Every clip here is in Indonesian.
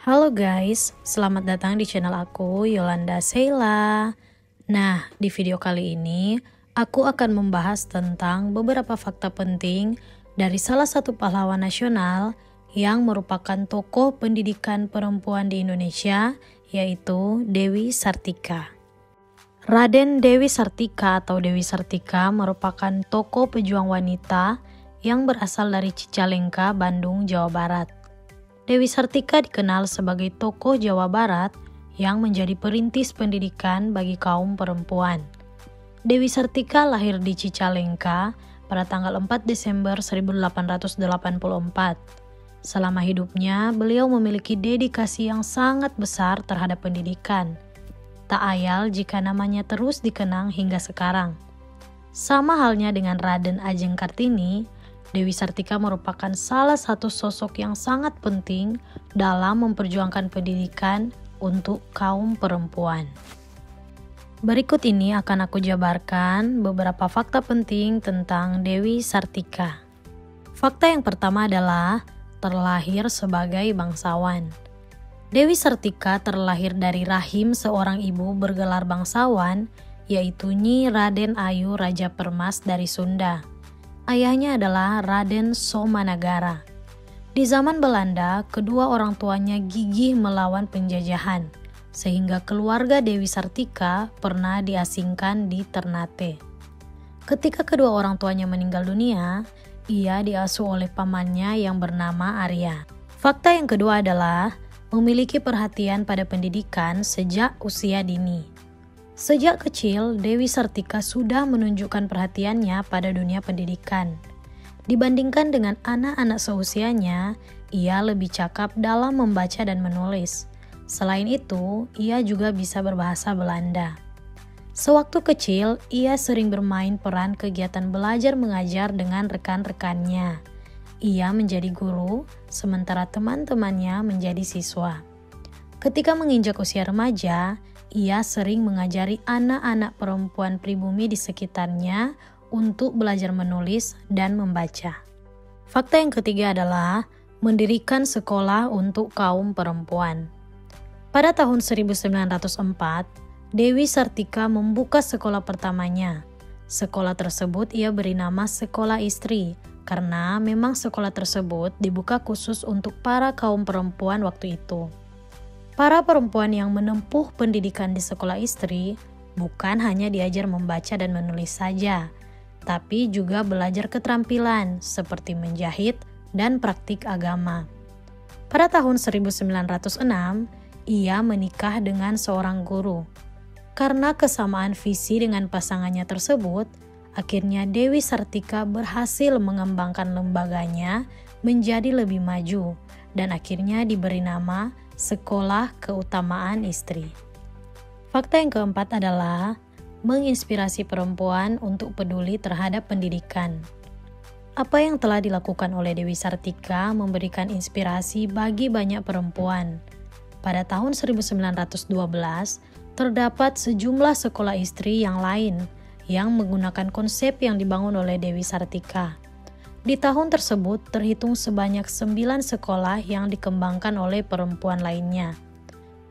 Halo guys, selamat datang di channel aku, Yolanda Sheila. Nah, di video kali ini, aku akan membahas tentang beberapa fakta penting dari salah satu pahlawan nasional yang merupakan tokoh pendidikan perempuan di Indonesia, yaitu Dewi Sartika. Raden Dewi Sartika atau Dewi Sartika merupakan tokoh pejuang wanita yang berasal dari Cicalengka, Bandung, Jawa Barat. Dewi Sartika dikenal sebagai tokoh Jawa Barat yang menjadi perintis pendidikan bagi kaum perempuan. Dewi Sartika lahir di Cicalengka pada tanggal 4 Desember 1884. Selama hidupnya, beliau memiliki dedikasi yang sangat besar terhadap pendidikan. Tak ayal jika namanya terus dikenang hingga sekarang. Sama halnya dengan Raden Ajeng Kartini, Dewi Sartika merupakan salah satu sosok yang sangat penting dalam memperjuangkan pendidikan untuk kaum perempuan. Berikut ini akan aku jabarkan beberapa fakta penting tentang Dewi Sartika. Fakta yang pertama adalah terlahir sebagai bangsawan. Dewi Sartika terlahir dari rahim seorang ibu bergelar bangsawan, yaitu Nyi Raden Ayu Raja Permas dari Sunda. Ayahnya adalah Raden Somanagara. Di zaman Belanda, kedua orang tuanya gigih melawan penjajahan, sehingga keluarga Dewi Sartika pernah diasingkan di Ternate. Ketika kedua orang tuanya meninggal dunia, ia diasuh oleh pamannya yang bernama Arya. Fakta yang kedua adalah memiliki perhatian pada pendidikan sejak usia dini. Sejak kecil, Dewi Sartika sudah menunjukkan perhatiannya pada dunia pendidikan. Dibandingkan dengan anak-anak seusianya, ia lebih cakap dalam membaca dan menulis. Selain itu, ia juga bisa berbahasa Belanda. Sewaktu kecil, ia sering bermain peran kegiatan belajar mengajar dengan rekan-rekannya. Ia menjadi guru, sementara teman-temannya menjadi siswa. Ketika menginjak usia remaja, ia sering mengajari anak-anak perempuan pribumi di sekitarnya untuk belajar menulis dan membaca. Fakta yang ketiga adalah mendirikan sekolah untuk kaum perempuan. Pada tahun 1904, Dewi Sartika membuka sekolah pertamanya. Sekolah tersebut ia beri nama Sekolah Istri, karena memang sekolah tersebut dibuka khusus untuk para kaum perempuan waktu itu. Para perempuan yang menempuh pendidikan di sekolah istri bukan hanya diajar membaca dan menulis saja, tapi juga belajar keterampilan seperti menjahit dan praktik agama. Pada tahun 1906, ia menikah dengan seorang guru. Karena kesamaan visi dengan pasangannya tersebut, akhirnya Dewi Sartika berhasil mengembangkan lembaganya menjadi lebih maju dan akhirnya diberi nama Sekolah Keutamaan Istri. Fakta yang keempat adalah menginspirasi perempuan untuk peduli terhadap pendidikan. Apa yang telah dilakukan oleh Dewi Sartika memberikan inspirasi bagi banyak perempuan. Pada tahun 1912, terdapat sejumlah sekolah istri yang lain yang menggunakan konsep yang dibangun oleh Dewi Sartika. Di tahun tersebut terhitung sebanyak 9 sekolah yang dikembangkan oleh perempuan lainnya.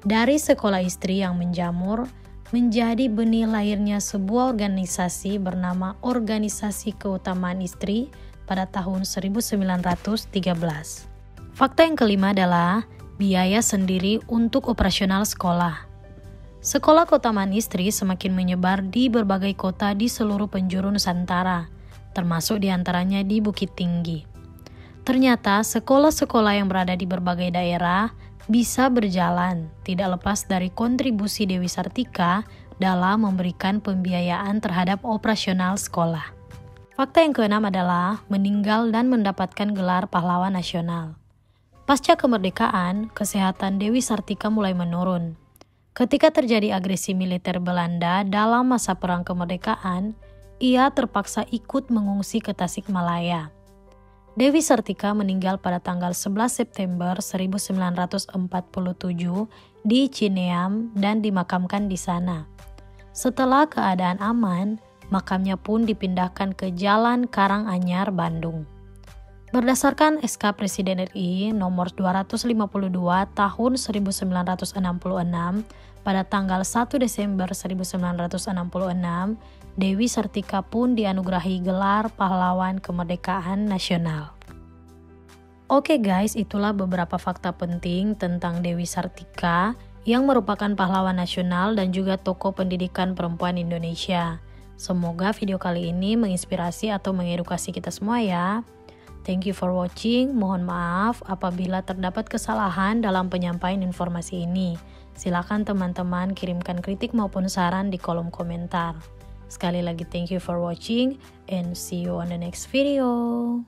Dari sekolah istri yang menjamur, menjadi benih lahirnya sebuah organisasi bernama Organisasi Keutamaan Istri pada tahun 1913. Fakta yang kelima adalah biaya sendiri untuk operasional sekolah. Sekolah Keutamaan Istri semakin menyebar di berbagai kota di seluruh penjuru Nusantara, termasuk diantaranya di Bukit Tinggi. Ternyata sekolah-sekolah yang berada di berbagai daerah bisa berjalan tidak lepas dari kontribusi Dewi Sartika dalam memberikan pembiayaan terhadap operasional sekolah. Fakta yang keenam adalah meninggal dan mendapatkan gelar pahlawan nasional. Pasca kemerdekaan, kesehatan Dewi Sartika mulai menurun. Ketika terjadi agresi militer Belanda dalam masa perang kemerdekaan, ia terpaksa ikut mengungsi ke Tasikmalaya. Dewi Sartika meninggal pada tanggal 11 September 1947 di Cineam dan dimakamkan di sana. Setelah keadaan aman, makamnya pun dipindahkan ke Jalan Karanganyar, Bandung. Berdasarkan SK Presiden RI nomor 252 tahun 1966 pada tanggal 1 Desember 1966, Dewi Sartika pun dianugerahi gelar Pahlawan Kemerdekaan Nasional. Oke guys, itulah beberapa fakta penting tentang Dewi Sartika yang merupakan pahlawan nasional dan juga tokoh pendidikan perempuan Indonesia. Semoga video kali ini menginspirasi atau mengedukasi kita semua ya. Thank you for watching. Mohon maaf apabila terdapat kesalahan dalam penyampaian informasi ini. Silakan teman-teman kirimkan kritik maupun saran di kolom komentar. Sekali lagi thank you for watching and see you on the next video.